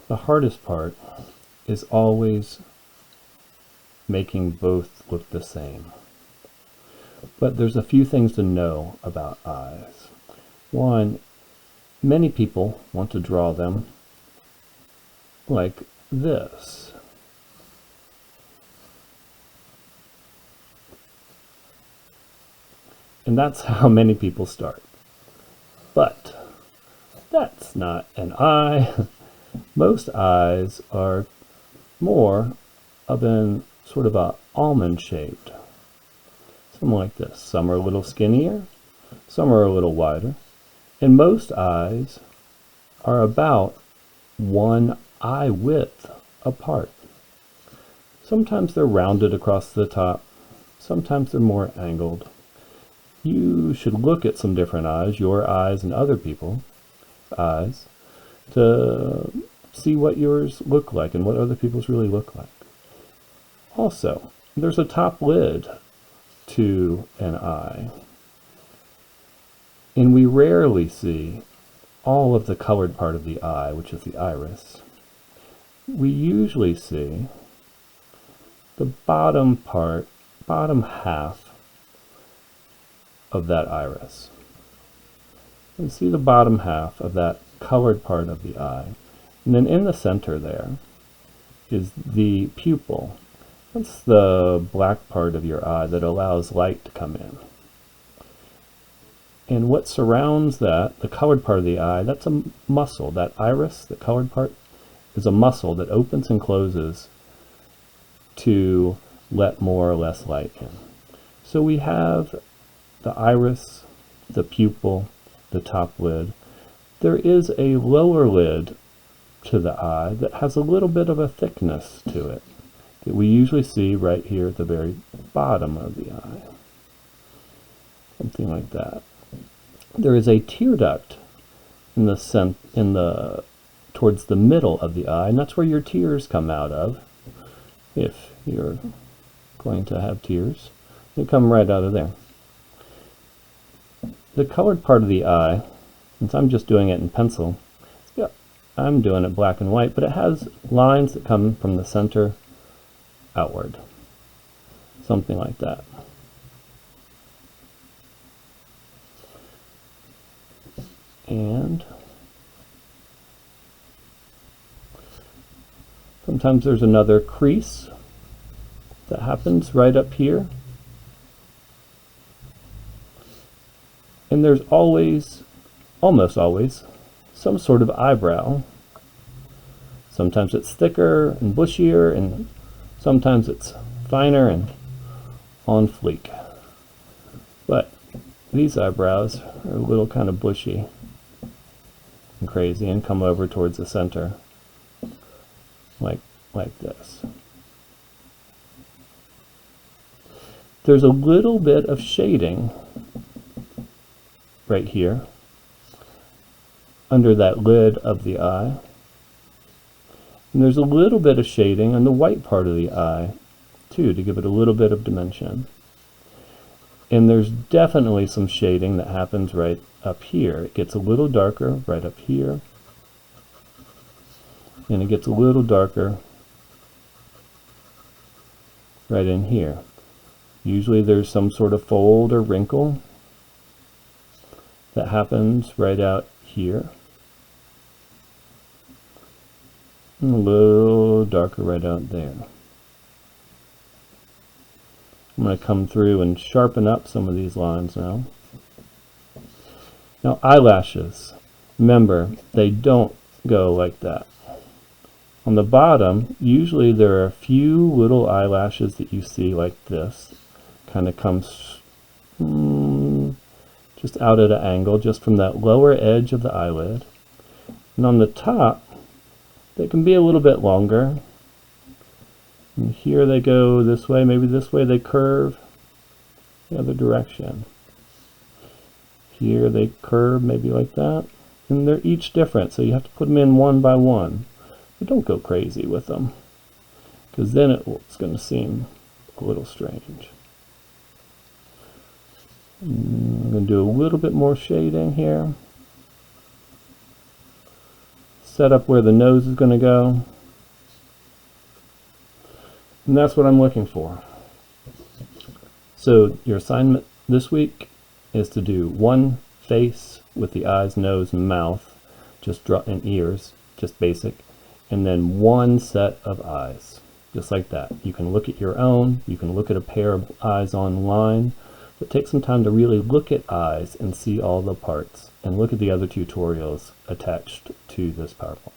The hardest part is always making both look the same. But there's a few things to know about eyes. One, many people want to draw them like this. And that's how many people start. But that's not an eye. Most eyes are more of an sort of a almond shaped. Something like this. Some are a little skinnier, some are a little wider, and most eyes are about one eye width apart. Sometimes they're rounded across the top, sometimes they're more angled. You should look at some different eyes, your eyes and other people's eyes, to see what yours look like and what other people's really look like. Also, there's a top lid to an eye, and we rarely see all of the colored part of the eye, which is the iris. We usually see the bottom part, bottom half of that iris. And see the bottom half of that colored part of the eye. And then in the center there is the pupil. That's the black part of your eye that allows light to come in. And what surrounds that, the colored part of the eye, that's a muscle. That iris, the colored part, is a muscle that opens and closes to let more or less light in. So we have the iris, the pupil, the top lid. There is a lower lid to the eye that has a little bit of a thickness to it that we usually see right here at the very bottom of the eye. Something like that. There is a tear duct in the towards the middle of the eye, and that's where your tears come out of. If you're going to have tears, they come right out of there. The colored part of the eye, since I'm just doing it in pencil, I'm doing it black and white, but it has lines that come from the center outward. Something like that. And sometimes there's another crease that happens right up here. And there's always, almost always, some sort of eyebrow. Sometimes it's thicker and bushier, and sometimes it's finer and on fleek. But these eyebrows are a little kind of bushy and crazy and come over towards the center like this. There's a little bit of shading right here under that lid of the eye. And there's a little bit of shading on the white part of the eye too, to give it a little bit of dimension. And there's definitely some shading that happens right up here. It gets a little darker right up here, and it gets a little darker right in here. Usually there's some sort of fold or wrinkle that happens right out here. And a little darker right out there. I'm going to come through and sharpen up some of these lines now. Now eyelashes, remember, they don't go like that. On the bottom, usually there are a few little eyelashes that you see like this. Kind of comes just out at an angle, just from that lower edge of the eyelid. And on the top, they can be a little bit longer. And here they go this way, maybe this way they curve the other direction. Here they curve maybe like that. And they're each different, so you have to put them in one by one. But don't go crazy with them, because then it's going to seem a little strange. I'm going to do a little bit more shading here. set up where the nose is going to go. And that's what I'm looking for. So your assignment this week is to do one face with the eyes, nose, and mouth, and ears, just basic, and then one set of eyes, just like that. You can look at your own, you can look at a pair of eyes online, but take some time to really look at eyes and see all the parts, and look at the other tutorials attached to this PowerPoint.